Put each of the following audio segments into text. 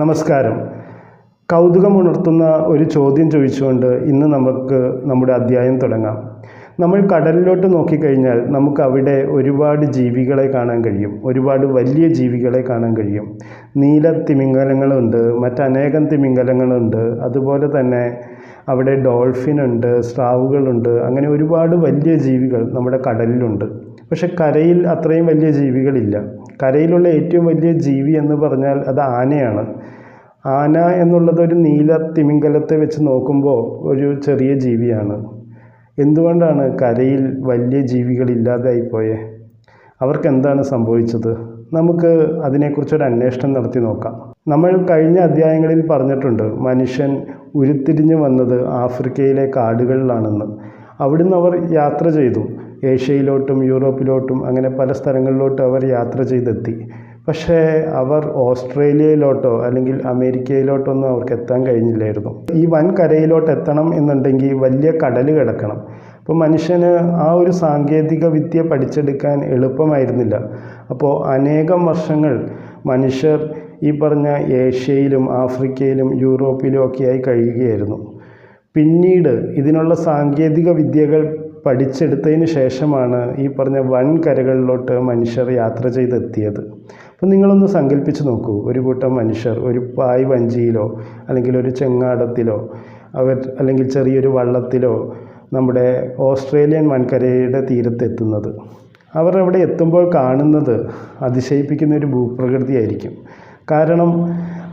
നമസ്കാരം. കൗതുകമുണർത്തുന്ന ഒരു ചോദ്യം ചോദിച്ചുകൊണ്ട് ഇന്ന് നമുക്ക് നമ്മുടെ അധ്യായം തുടങ്ങാം. നമ്മൾ കടലിലോട്ട് നോക്കിക്കഴിഞ്ഞാൽ നമുക്ക് അവിടെ ഒരുപാട് ജീവികളെ കാണാൻ കഴിയും. ഒരുപാട് വലിയ ജീവികളെ കാണാൻ കഴിയും. നീല തിമിംഗലങ്ങളുണ്ട്, മറ്റനേകം തിമിംഗലങ്ങളുണ്ട്. അതുപോലെ തന്നെ അവിടെ ഡോൾഫിനുണ്ട്, സ്രാവുകളുണ്ട്. അങ്ങനെ ഒരുപാട് വലിയ ജീവികൾ നമ്മുടെ കടലിലുണ്ട്. പക്ഷെ കരയിൽ അത്രയും വലിയ ജീവികളില്ല. കരയിലുള്ള ഏറ്റവും വലിയ ജീവി എന്ന് പറഞ്ഞാൽ അത് ആനയാണ്. ആന എന്നുള്ളത് ഒരു നീല തിമിംഗലത്തെ വെച്ച് നോക്കുമ്പോൾ ഒരു ചെറിയ ജീവിയാണ്. എന്തുകൊണ്ടാണ് കരയിൽ വലിയ ജീവികൾ ഇല്ലാതായിപ്പോയേ? അവർക്ക് എന്താണ് സംഭവിച്ചത്? നമുക്ക് അതിനെക്കുറിച്ചൊരു അന്വേഷണം നടത്തി നോക്കാം. നമ്മൾ കഴിഞ്ഞ അധ്യായങ്ങളിൽ പറഞ്ഞിട്ടുണ്ട്, മനുഷ്യൻ ഉരുത്തിരിഞ്ഞു വന്നത് ആഫ്രിക്കയിലെ കാടുകളിലാണെന്ന്. അവിടുന്ന് അവർ യാത്ര ചെയ്തു. ഏഷ്യയിലോട്ടും യൂറോപ്പിലോട്ടും അങ്ങനെ പല സ്ഥലങ്ങളിലോട്ടും അവർ യാത്ര ചെയ്തെത്തി. പക്ഷേ അവർ ഓസ്ട്രേലിയയിലോട്ടോ അല്ലെങ്കിൽ അമേരിക്കയിലോട്ടൊന്നും അവർക്ക് എത്താൻ കഴിഞ്ഞില്ലായിരുന്നു. ഈ വൻകരയിലോട്ട് എത്തണം എന്നുണ്ടെങ്കിൽ വലിയ കടൽ കിടക്കണം. അപ്പോൾ മനുഷ്യന് ആ ഒരു സാങ്കേതിക വിദ്യ പഠിച്ചെടുക്കാൻ എളുപ്പമായിരുന്നില്ല. അപ്പോൾ അനേകം വർഷങ്ങൾ മനുഷ്യർ ഈ പറഞ്ഞ ഏഷ്യയിലും ആഫ്രിക്കയിലും യൂറോപ്പിലും ഒക്കെയായി കഴിയുകയായിരുന്നു. പിന്നീട് ഇതിനുള്ള സാങ്കേതിക വിദ്യകൾ പഠിച്ചെടുത്തതിന് ശേഷമാണ് ഈ പറഞ്ഞ വൻകരകളിലോട്ട് മനുഷ്യർ യാത്ര ചെയ്തെത്തിയത്. അപ്പോൾ നിങ്ങളൊന്ന് സങ്കല്പിച്ച് നോക്കൂ, ഒരു കൂട്ടം മനുഷ്യർ ഒരു പായ് വഞ്ചിയിലോ അല്ലെങ്കിൽ ഒരു ചെങ്ങാടത്തിലോ അല്ലെങ്കിൽ ചെറിയൊരു വള്ളത്തിലോ നമ്മുടെ ഓസ്ട്രേലിയൻ വൻകരയുടെ തീരത്തെത്തുന്നത്. അവർ അവിടെ എത്തുമ്പോൾ കാണുന്നത് അതിശയിപ്പിക്കുന്ന ഒരു ഭൂപ്രകൃതിയായിരിക്കും. കാരണം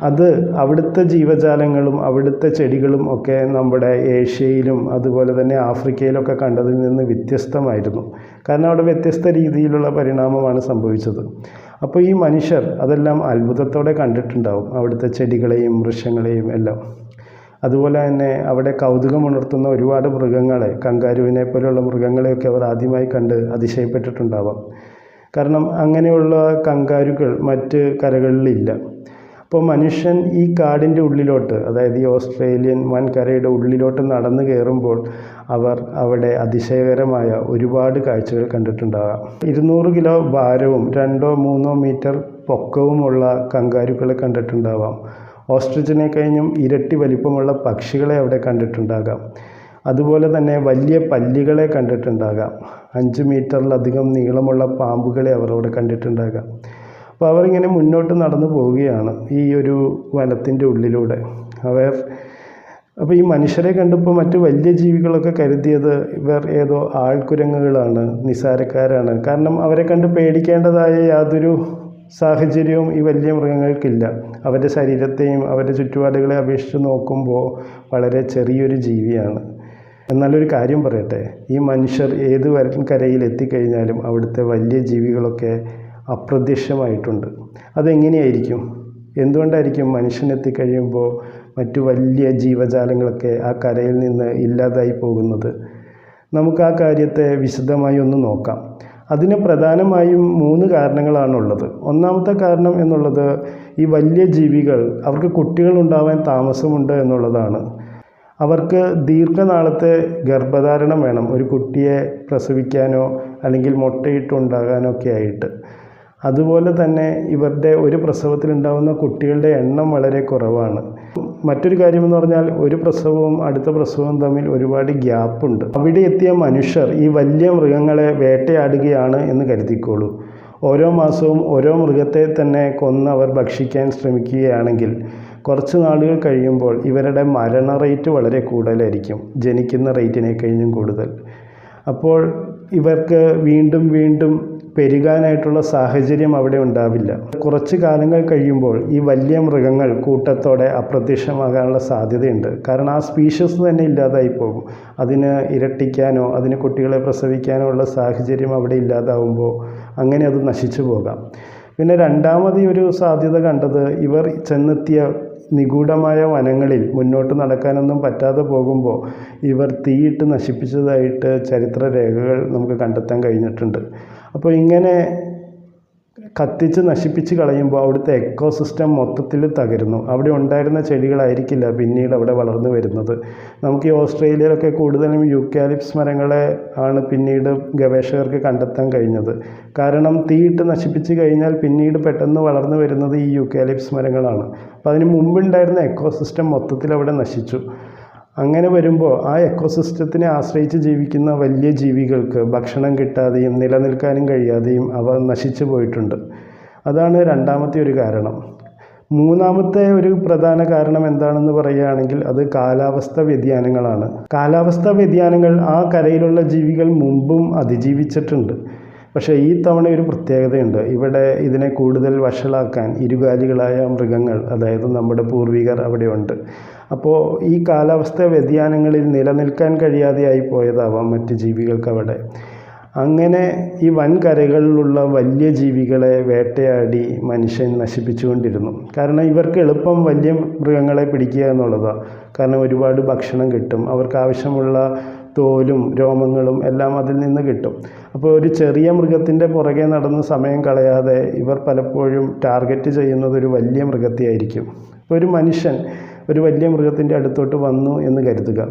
അത് അവിടുത്തെ ജീവജാലങ്ങളും അവിടുത്തെ ചെടികളും ഒക്കെ നമ്മുടെ ഏഷ്യയിലും അതുപോലെ തന്നെ ആഫ്രിക്കയിലൊക്കെ കണ്ടതിൽ നിന്ന് വ്യത്യസ്തമായിരുന്നു. കാരണം അവിടെ വ്യത്യസ്ത രീതിയിലുള്ള പരിണാമമാണ് സംഭവിച്ചത്. അപ്പോൾ ഈ മനുഷ്യർ അതെല്ലാം അത്ഭുതത്തോടെ കണ്ടിട്ടുണ്ടാവും, അവിടുത്തെ ചെടികളെയും വൃക്ഷങ്ങളെയും എല്ലാം. അതുപോലെ തന്നെ അവിടെ കൗതുകമുണർത്തുന്ന ഒരുപാട് മൃഗങ്ങളെ, കങ്കാരുവിനെ പോലെയുള്ള മൃഗങ്ങളെയൊക്കെ അവർ ആദ്യമായി കണ്ട് അതിശയപ്പെട്ടിട്ടുണ്ടാവാം. കാരണം അങ്ങനെയുള്ള കങ്കാരുകൾ മറ്റ് കരകളിലില്ല. അപ്പോൾ മനുഷ്യൻ ഈ കാടിൻ്റെ ഉള്ളിലോട്ട്, അതായത് ഈ ഓസ്ട്രേലിയൻ വൻകരയുടെ ഉള്ളിലോട്ട് നടന്നു കയറുമ്പോൾ അവർ അവിടെ അതിശയകരമായ ഒരുപാട് കാഴ്ചകൾ കണ്ടിട്ടുണ്ടാകാം. 200 കിലോ ഭാരവും 2-3 മീറ്റർ പൊക്കവുമുള്ള കങ്കാരുക്കളെ കണ്ടിട്ടുണ്ടാവാം. ഓസ്ട്രിച്ചിനെ കഴിഞ്ഞും ഇരട്ടി വലിപ്പമുള്ള പക്ഷികളെ അവിടെ കണ്ടിട്ടുണ്ടാകാം. അതുപോലെ തന്നെ വലിയ പല്ലികളെ കണ്ടിട്ടുണ്ടാകാം. 5 മീറ്ററിലധികം നീളമുള്ള പാമ്പുകളെ അവർ അവിടെ കണ്ടിട്ടുണ്ടാകാം. അപ്പോൾ അവരിങ്ങനെ മുന്നോട്ട് നടന്നു പോവുകയാണ് ഈ ഒരു വനത്തിൻ്റെ ഉള്ളിലൂടെ. അപ്പോൾ ഈ മനുഷ്യരെ കണ്ടപ്പോൾ മറ്റു വലിയ ജീവികളൊക്കെ കരുതിയത് ഇവർ ഏതോ ആൾക്കുരങ്ങുകളാണ്, നിസ്സാരക്കാരാണ്. കാരണം അവരെ കണ്ട് പേടിക്കേണ്ടതായ യാതൊരു സാഹചര്യവും ഈ വലിയ മൃഗങ്ങൾക്കില്ല. അവരുടെ ശരീരത്തെയും അവരുടെ ചുറ്റുപാടുകളെ അപേക്ഷിച്ച് നോക്കുമ്പോൾ വളരെ ചെറിയൊരു ജീവിയാണ്. എന്നാലൊരു കാര്യം പറയട്ടെ, ഈ മനുഷ്യർ ഏത് വൻകരയിൽ എത്തിക്കഴിഞ്ഞാലും അവിടുത്തെ വലിയ ജീവികളൊക്കെ അപ്രത്യക്ഷമായിട്ടുണ്ട്. അതെങ്ങനെയായിരിക്കും? എന്തുകൊണ്ടായിരിക്കും മനുഷ്യൻ എത്തിക്കഴിയുമ്പോൾ മറ്റു വലിയ ജീവജാലങ്ങളൊക്കെ ആ കരയിൽ നിന്ന് ഇല്ലാതായി പോകുന്നത്? നമുക്ക് ആ കാര്യത്തെ വിശദമായി ഒന്ന് നോക്കാം. അതിന് പ്രധാനമായും 3 കാരണങ്ങളാണുള്ളത്. ഒന്നാമത്തെ കാരണം എന്നുള്ളത്, ഈ വലിയ ജീവികൾ അവർക്ക് കുട്ടികൾ ഉണ്ടാവാൻ താമസമുണ്ട് എന്നുള്ളതാണ്. അവർക്ക് ദീർഘനാളത്തെ ഗർഭധാരണം വേണം, ഒരു കുട്ടിയെ പ്രസവിക്കാനോ അല്ലെങ്കിൽ മുട്ടയിട്ടുണ്ടാകാനോ ഒക്കെ ആയിട്ട്. അതുപോലെ തന്നെ ഇവരുടെ ഒരു പ്രസവത്തിലുണ്ടാകുന്ന കുട്ടികളുടെ എണ്ണം വളരെ കുറവാണ്. മറ്റൊരു കാര്യമെന്ന് പറഞ്ഞാൽ, ഒരു പ്രസവവും അടുത്ത പ്രസവവും തമ്മിൽ ഒരുപാട് ഗ്യാപ്പുണ്ട്. അവിടെ എത്തിയ മനുഷ്യർ ഈ വലിയ മൃഗങ്ങളെ വേട്ടയാടുകയാണ് എന്ന് കരുതിക്കോളൂ. ഓരോ മാസവും ഓരോ മൃഗത്തെ തന്നെ കൊന്ന് അവർ ഭക്ഷിക്കാൻ ശ്രമിക്കുകയാണെങ്കിൽ കുറച്ച് നാളുകൾ കഴിയുമ്പോൾ ഇവരുടെ മരണ റേറ്റ് വളരെ കൂടുതലായിരിക്കും, ജനിക്കുന്ന റേറ്റിനെ കഴിഞ്ഞും കൂടുതൽ. അപ്പോൾ ഇവർക്ക് വീണ്ടും വീണ്ടും പെരുകാനായിട്ടുള്ള സാഹചര്യം അവിടെ ഉണ്ടാവില്ല. കുറച്ച് കാലങ്ങൾ കഴിയുമ്പോൾ ഈ വലിയ മൃഗങ്ങൾ കൂട്ടത്തോടെ അപ്രത്യക്ഷമാകാനുള്ള സാധ്യതയുണ്ട്. കാരണം ആ സ്പീഷീസ് തന്നെ ഇല്ലാതായി പോകും. അതിന് ഇരട്ടിക്കാനോ അതിന് കുട്ടികളെ പ്രസവിക്കാനോ ഉള്ള സാഹചര്യം അവിടെ ഇല്ലാതാവുമ്പോൾ അങ്ങനെ അത് നശിച്ചു പോകാം. പിന്നെ രണ്ടാമത് ഒരു സാധ്യത കണ്ടത്, ഇവർ ചെന്നെത്തിയ നിഗൂഢമായ വനങ്ങളിൽ മുന്നോട്ട് നടക്കാനൊന്നും പറ്റാതെ പോകുമ്പോൾ ഇവർ തീയിട്ട് നശിപ്പിച്ചതായിട്ട് ചരിത്ര രേഖകൾ നമുക്ക് കണ്ടെത്താൻ കഴിഞ്ഞിട്ടുണ്ട്. അപ്പോൾ ഇങ്ങനെ കത്തിച്ച് നശിപ്പിച്ച് കളയുമ്പോൾ അവിടുത്തെ എക്കോസിസ്റ്റം മൊത്തത്തിൽ തകരുന്നു. അവിടെ ഉണ്ടായിരുന്ന ചെടികളായിരിക്കില്ല പിന്നീട് അവിടെ വളർന്നു വരുന്നത്. നമുക്ക് ഈ ഓസ്ട്രേലിയയിലൊക്കെ കൂടുതലും യൂക്കാലിപ്സ് മരങ്ങളെ ആണ് പിന്നീട് ഗവേഷകർക്ക് കണ്ടെത്താൻ കഴിഞ്ഞത്. കാരണം തീയിട്ട് നശിപ്പിച്ച് കഴിഞ്ഞാൽ പിന്നീട് പെട്ടെന്ന് വളർന്നു വരുന്നത് ഈ യൂക്കാലിപ്സ് മരങ്ങളാണ്. അപ്പോൾ അതിന് മുമ്പുണ്ടായിരുന്ന എക്കോസിസ്റ്റം മൊത്തത്തിൽ അവിടെ നശിച്ചു. അങ്ങനെ വരുമ്പോൾ ആ എക്കോസിസ്റ്റത്തിനെ ആശ്രയിച്ച് ജീവിക്കുന്ന വലിയ ജീവികൾക്ക് ഭക്ഷണം കിട്ടാതെയും നിലനിൽക്കാനും കഴിയാതെയും അവ നശിച്ചു പോയിട്ടുണ്ട്. അതാണ് രണ്ടാമത്തെ ഒരു കാരണം. മൂന്നാമത്തെ ഒരു പ്രധാന കാരണം എന്താണെന്ന് പറയുകയാണെങ്കിൽ അത് കാലാവസ്ഥ വ്യതിയാനങ്ങളാണ്. കാലാവസ്ഥ വ്യതിയാനങ്ങൾ ആ കരയിലുള്ള ജീവികൾ മുമ്പും അതിജീവിച്ചിട്ടുണ്ട്. പക്ഷേ ഈ തവണ ഒരു പ്രത്യേകതയുണ്ട്. ഇവിടെ ഇതിനെ കൂടുതൽ വഷളാക്കാൻ ഇരുകാലികളായ മൃഗങ്ങൾ, അതായത് നമ്മുടെ പൂർവികർ അവിടെയുണ്ട്. അപ്പോൾ ഈ കാലാവസ്ഥ വ്യതിയാനങ്ങളിൽ നിലനിൽക്കാൻ കഴിയാതെയായി പോയതാവാം മറ്റ് ജീവികൾക്ക് അവിടെ. അങ്ങനെ ഈ വൻകരകളിലുള്ള വലിയ ജീവികളെ വേട്ടയാടി മനുഷ്യൻ നശിപ്പിച്ചുകൊണ്ടിരുന്നു. കാരണം ഇവർക്ക് എളുപ്പം വലിയ മൃഗങ്ങളെ പിടിക്കുക എന്നുള്ളതാണ്. കാരണം ഒരുപാട് ഭക്ഷണം കിട്ടും, അവർക്ക് ആവശ്യമുള്ള തോലും രോമങ്ങളും എല്ലാം അതിൽ നിന്ന് കിട്ടും. അപ്പോൾ ഒരു ചെറിയ മൃഗത്തിൻ്റെ പുറകെ നടന്ന് സമയം കളയാതെ ഇവർ പലപ്പോഴും ടാർഗറ്റ് ചെയ്യുന്നത് ഒരു വലിയ മൃഗത്തെയായിരിക്കും. ഇപ്പോൾ ഒരു മനുഷ്യൻ ഒരു വലിയ മൃഗത്തിൻ്റെ അടുത്തോട്ട് വന്നു എന്ന് കരുതുക.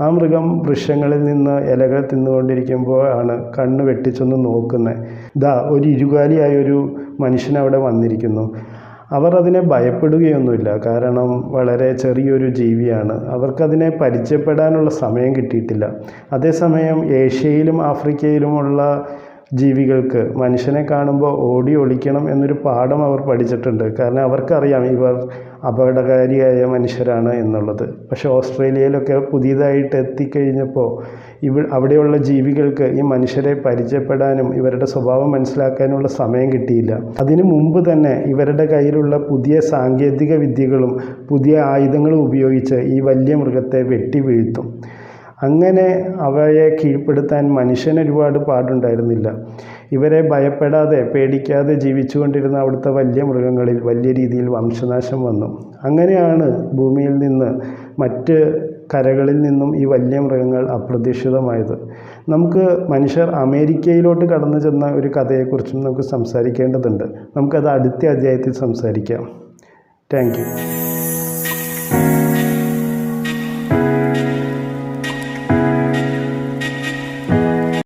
ആ മൃഗം വൃക്ഷങ്ങളിൽ നിന്ന് ഇലകൾ തിന്നുകൊണ്ടിരിക്കുമ്പോൾ ആണ് കണ്ണ് വെട്ടിച്ചൊന്ന് നോക്കുന്നത്. ദാ ഒരു ഇരുകാലിയായൊരു മനുഷ്യനവിടെ വന്നിരിക്കുന്നു. അവർ അതിനെ ഭയപ്പെടുകയൊന്നുമില്ല. കാരണം വളരെ ചെറിയൊരു ജീവിയാണ്, അവർക്കതിനെ പരിചയപ്പെടാനുള്ള സമയം കിട്ടിയിട്ടില്ല. അതേസമയം ഏഷ്യയിലും ആഫ്രിക്കയിലുമുള്ള ജീവികൾക്ക് മനുഷ്യനെ കാണുമ്പോൾ ഓടി ഒളിക്കണം എന്നൊരു പാഠം അവർ പഠിച്ചിട്ടുണ്ട്. കാരണം അവർക്കറിയാം ഇവർ അപകടകാരിയായ മനുഷ്യരാണ് എന്നുള്ളത്. പക്ഷേ ഓസ്ട്രേലിയയിലൊക്കെ പുതിയതായിട്ട് എത്തിക്കഴിഞ്ഞപ്പോൾ അവിടെയുള്ള ജീവികൾക്ക് ഈ മനുഷ്യരെ പരിചയപ്പെടാനും ഇവരുടെ സ്വഭാവം മനസ്സിലാക്കാനുള്ള സമയം കിട്ടിയില്ല. അതിനു മുമ്പ് തന്നെ ഇവരുടെ കയ്യിലുള്ള പുതിയ സാങ്കേതിക വിദ്യകളും പുതിയ ആയുധങ്ങളും ഉപയോഗിച്ച് ഈ വലിയ മൃഗത്തെ വെട്ടി വീഴ്ത്തും. അങ്ങനെ അവയെ കീഴ്പ്പെടുത്താൻ മനുഷ്യന് ഒരുപാട് പാടുണ്ടായിരുന്നില്ല. ഇവരെ ഭയപ്പെടാതെ പേടിക്കാതെ ജീവിച്ചുകൊണ്ടിരുന്ന അവിടുത്തെ വലിയ മൃഗങ്ങളിൽ വലിയ രീതിയിൽ വംശനാശം വന്നു. അങ്ങനെയാണ് ഭൂമിയിൽ നിന്ന് മറ്റ് കരകളിൽ നിന്നും ഈ വലിയ മൃഗങ്ങൾ അപ്രതീക്ഷിതമായത്. നമുക്ക് മനുഷ്യർ അമേരിക്കയിലോട്ട് കടന്നു ചെന്ന ഒരു കഥയെക്കുറിച്ചും നമുക്ക് സംസാരിക്കേണ്ടതുണ്ട്. നമുക്കത് അടുത്ത അധ്യായത്തിൽ സംസാരിക്കാം. Thank you.